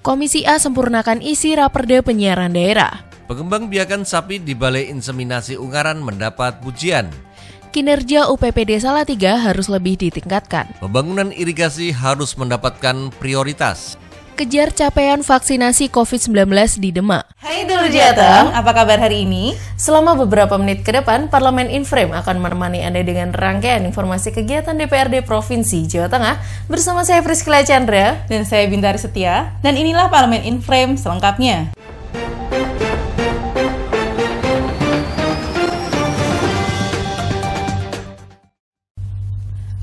Komisi A sempurnakan isi raperda penyiaran daerah. Pengembang biakan sapi di Balai Inseminasi Ungaran mendapat pujian. Kinerja UPPD Salatiga harus lebih ditingkatkan. Pembangunan irigasi harus mendapatkan prioritas. Kejar capaian vaksinasi COVID-19 di Demak. Hai Dulur Jateng, apa kabar hari ini? Selama beberapa menit ke depan, Parlemen Inframe akan menemani Anda dengan rangkaian informasi kegiatan DPRD Provinsi Jawa Tengah bersama saya Priscilla Chandra Dan saya Bintari Setia, dan inilah Parlemen Inframe selengkapnya.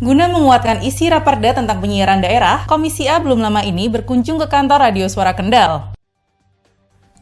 Guna menguatkan isi raperda tentang penyiaran daerah, Komisi A belum lama ini berkunjung ke kantor Radio Suara Kendal.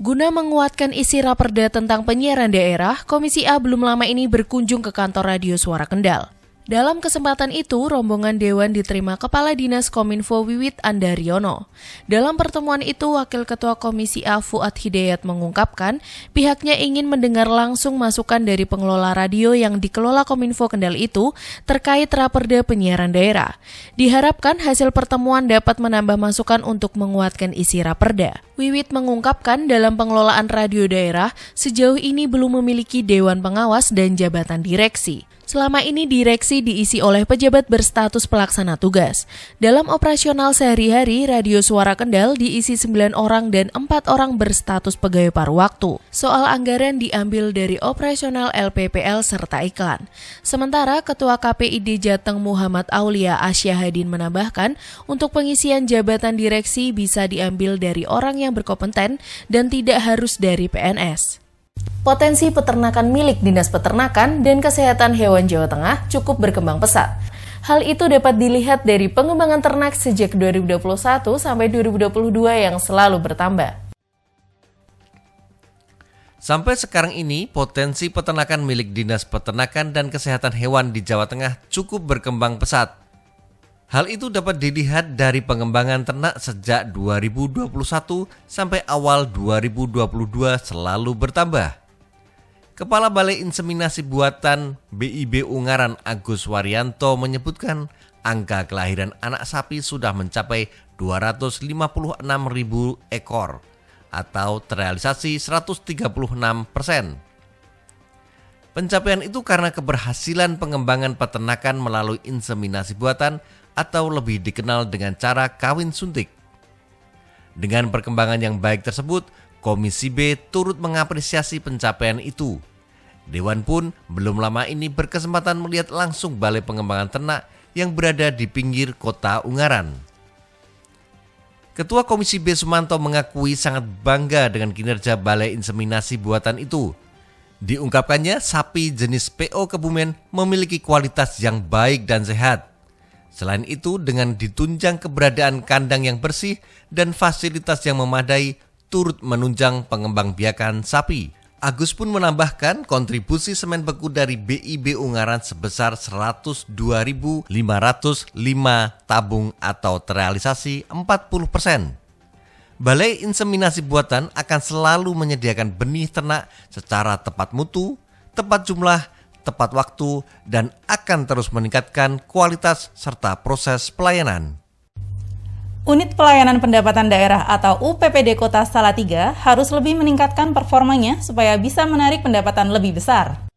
Guna menguatkan isi raperda tentang penyiaran daerah, Komisi A belum lama ini berkunjung ke kantor Radio Suara Kendal. Dalam kesempatan itu, rombongan Dewan diterima Kepala Dinas Kominfo Wiwit Andaryono. Dalam pertemuan itu, Wakil Ketua Komisi A Fuad Hidayat mengungkapkan pihaknya ingin mendengar langsung masukan dari pengelola radio yang dikelola Kominfo Kendal itu terkait raperda penyiaran daerah. Diharapkan hasil pertemuan dapat menambah masukan untuk menguatkan isi raperda. Wiwit mengungkapkan dalam pengelolaan radio daerah, sejauh ini belum memiliki Dewan Pengawas dan jabatan direksi. Selama ini direksi diisi oleh pejabat berstatus pelaksana tugas. Dalam operasional sehari-hari, Radio Suara Kendal diisi 9 orang dan 4 orang berstatus pegawai paruh waktu. Soal anggaran diambil dari operasional LPPL serta iklan. Sementara Ketua KPID Jateng Muhammad Aulia Asyahadin menambahkan, untuk pengisian jabatan direksi bisa diambil dari orang yang berkompeten dan tidak harus dari PNS. Potensi peternakan milik Dinas Peternakan dan Kesehatan Hewan Jawa Tengah cukup berkembang pesat. Hal itu dapat dilihat dari pengembangan ternak sejak 2021 sampai 2022 yang selalu bertambah. Sampai sekarang ini, potensi peternakan milik Dinas Peternakan dan Kesehatan Hewan di Jawa Tengah cukup berkembang pesat. Hal itu dapat dilihat dari pengembangan ternak sejak 2021 sampai awal 2022 selalu bertambah. Kepala Balai Inseminasi Buatan BIB Ungaran Agus Waryanto menyebutkan angka kelahiran anak sapi sudah mencapai 256.000 ekor atau terrealisasi 136%. Pencapaian itu karena keberhasilan pengembangan peternakan melalui inseminasi buatan atau lebih dikenal dengan cara kawin suntik. Dengan perkembangan yang baik tersebut, Komisi B turut mengapresiasi pencapaian itu. Dewan pun belum lama ini berkesempatan melihat langsung Balai Pengembangan Ternak yang berada di pinggir kota Ungaran. Ketua Komisi B Sumanto mengakui sangat bangga dengan kinerja Balai Inseminasi Buatan itu. Diungkapkannya, sapi jenis PO Kebumen memiliki kualitas yang baik dan sehat. Selain itu, dengan ditunjang keberadaan kandang yang bersih dan fasilitas yang memadai, turut menunjang pengembang biakan sapi. Agus pun menambahkan kontribusi semen beku dari BIB Ungaran sebesar 102.505 tabung atau terrealisasi 40%. Balai Inseminasi Buatan akan selalu menyediakan benih ternak secara tepat mutu, tepat jumlah, tepat waktu, dan akan terus meningkatkan kualitas serta proses pelayanan. Unit Pelayanan Pendapatan Daerah atau UPPD Kota Salatiga harus lebih meningkatkan performanya supaya bisa menarik pendapatan lebih besar.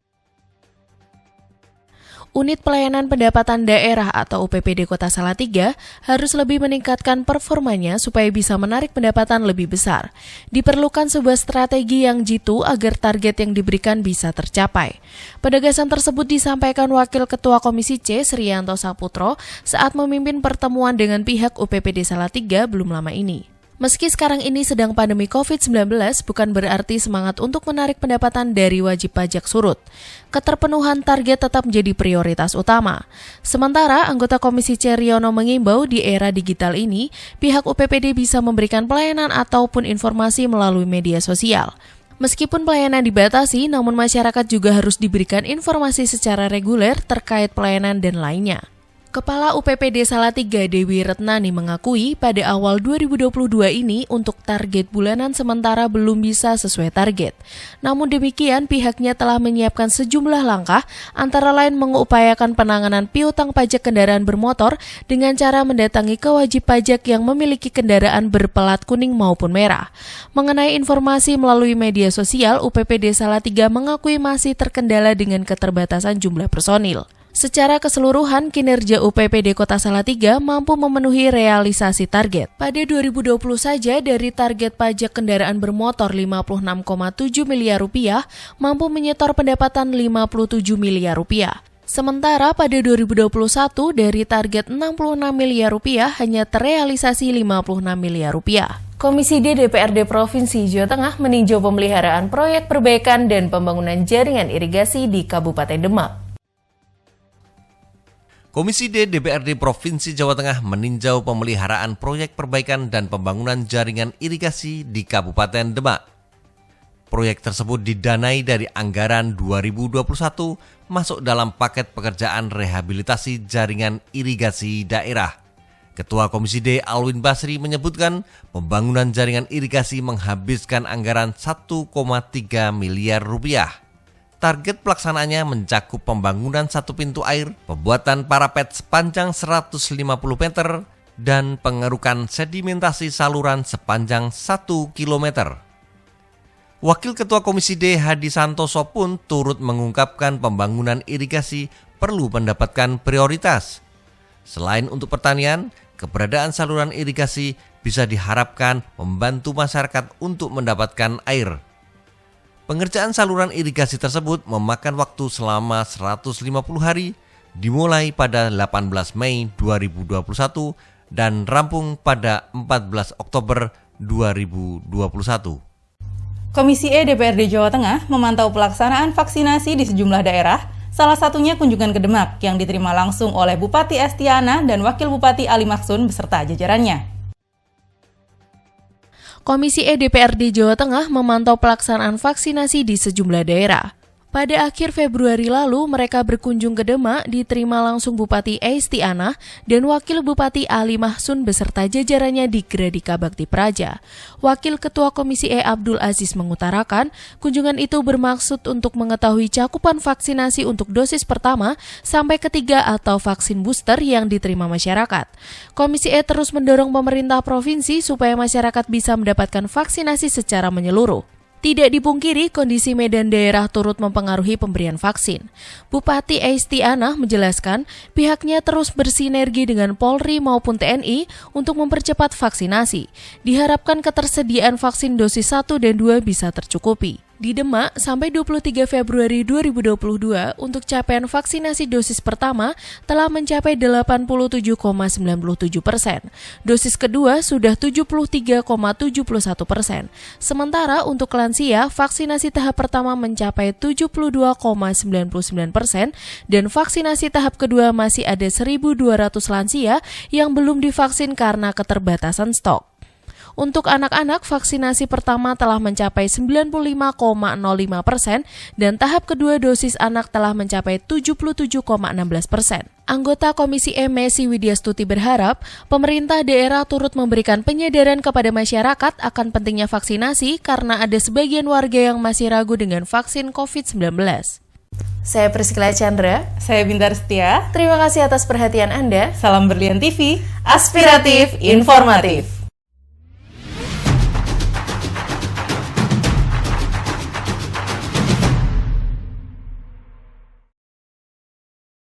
Unit Pelayanan Pendapatan Daerah atau UPPD Kota Salatiga harus lebih meningkatkan performanya supaya bisa menarik pendapatan lebih besar. Diperlukan sebuah strategi yang jitu agar target yang diberikan bisa tercapai. Penegasan tersebut disampaikan Wakil Ketua Komisi C Sriyanto Saputro saat memimpin pertemuan dengan pihak UPPD Salatiga belum lama ini. Meski sekarang ini sedang pandemi COVID-19, bukan berarti semangat untuk menarik pendapatan dari wajib pajak surut. Keterpenuhan target tetap menjadi prioritas utama. Sementara, anggota Komisi C Riono mengimbau di era digital ini, pihak UPPD bisa memberikan pelayanan ataupun informasi melalui media sosial. Meskipun pelayanan dibatasi, namun masyarakat juga harus diberikan informasi secara reguler terkait pelayanan dan lainnya. Kepala UPPD Salatiga Dewi Retnani mengakui pada awal 2022 ini untuk target bulanan sementara belum bisa sesuai target. Namun demikian pihaknya telah menyiapkan sejumlah langkah antara lain mengupayakan penanganan piutang pajak kendaraan bermotor dengan cara mendatangi ke wajib pajak yang memiliki kendaraan berpelat kuning maupun merah. Mengenai informasi melalui media sosial, UPPD Salatiga mengakui masih terkendala dengan keterbatasan jumlah personil. Secara keseluruhan, kinerja UPPD Kota Salatiga mampu memenuhi realisasi target. Pada 2020 saja, dari target pajak kendaraan bermotor 56,7 miliar rupiah, mampu menyetor pendapatan 57 miliar rupiah. Sementara pada 2021, dari target 66 miliar rupiah hanya terrealisasi 56 miliar rupiah. Komisi D DPRD Provinsi Jawa Tengah meninjau pemeliharaan proyek perbaikan dan pembangunan jaringan irigasi di Kabupaten Demak. Komisi D DPRD Provinsi Jawa Tengah meninjau pemeliharaan proyek perbaikan dan pembangunan jaringan irigasi di Kabupaten Demak. Proyek tersebut didanai dari anggaran 2021 masuk dalam paket pekerjaan rehabilitasi jaringan irigasi daerah. Ketua Komisi D Alwin Basri menyebutkan pembangunan jaringan irigasi menghabiskan anggaran 1,3 miliar rupiah. Target pelaksanaannya mencakup pembangunan satu pintu air, pembuatan parapet sepanjang 150 meter, dan pengerukan sedimentasi saluran sepanjang 1 km. Wakil Ketua Komisi D Hadi Santoso pun turut mengungkapkan pembangunan irigasi perlu mendapatkan prioritas. Selain untuk pertanian, keberadaan saluran irigasi bisa diharapkan membantu masyarakat untuk mendapatkan air. Pengerjaan saluran irigasi tersebut memakan waktu selama 150 hari, dimulai pada 18 Mei 2021 dan rampung pada 14 Oktober 2021. Komisi E DPRD Jawa Tengah memantau pelaksanaan vaksinasi di sejumlah daerah, salah satunya kunjungan ke Demak yang diterima langsung oleh Bupati Estiana dan Wakil Bupati Ali Maksun beserta jajarannya. Komisi E DPRD Jawa Tengah memantau pelaksanaan vaksinasi di sejumlah daerah. Pada akhir Februari lalu, mereka berkunjung ke Demak, diterima langsung Bupati Estiana dan Wakil Bupati Ali Mahsun beserta jajarannya di Gradika Bakti Praja. Wakil Ketua Komisi E Abdul Aziz mengutarakan, kunjungan itu bermaksud untuk mengetahui cakupan vaksinasi untuk dosis pertama sampai ketiga atau vaksin booster yang diterima masyarakat. Komisi E terus mendorong pemerintah provinsi supaya masyarakat bisa mendapatkan vaksinasi secara menyeluruh. Tidak dipungkiri, kondisi medan daerah turut mempengaruhi pemberian vaksin. Bupati Estiana menjelaskan, pihaknya terus bersinergi dengan Polri maupun TNI untuk mempercepat vaksinasi. Diharapkan ketersediaan vaksin dosis 1 dan 2 bisa tercukupi. Di Demak, sampai 23 Februari 2022, untuk capaian vaksinasi dosis pertama telah mencapai 87,97%. Dosis kedua sudah 73,71%. Sementara untuk lansia, vaksinasi tahap pertama mencapai 72,99% dan vaksinasi tahap kedua masih ada 1.200 lansia yang belum divaksin karena keterbatasan stok. Untuk anak-anak, vaksinasi pertama telah mencapai 95,05% dan tahap kedua dosis anak telah mencapai 77,16%. Anggota Komisi E Messi Widyastuti berharap pemerintah daerah turut memberikan penyadaran kepada masyarakat akan pentingnya vaksinasi karena ada sebagian warga yang masih ragu dengan vaksin COVID-19. Saya Priscilla Chandra. Saya Bintar Setia. Terima kasih atas perhatian Anda. Salam Berlian TV. Aspiratif, informatif.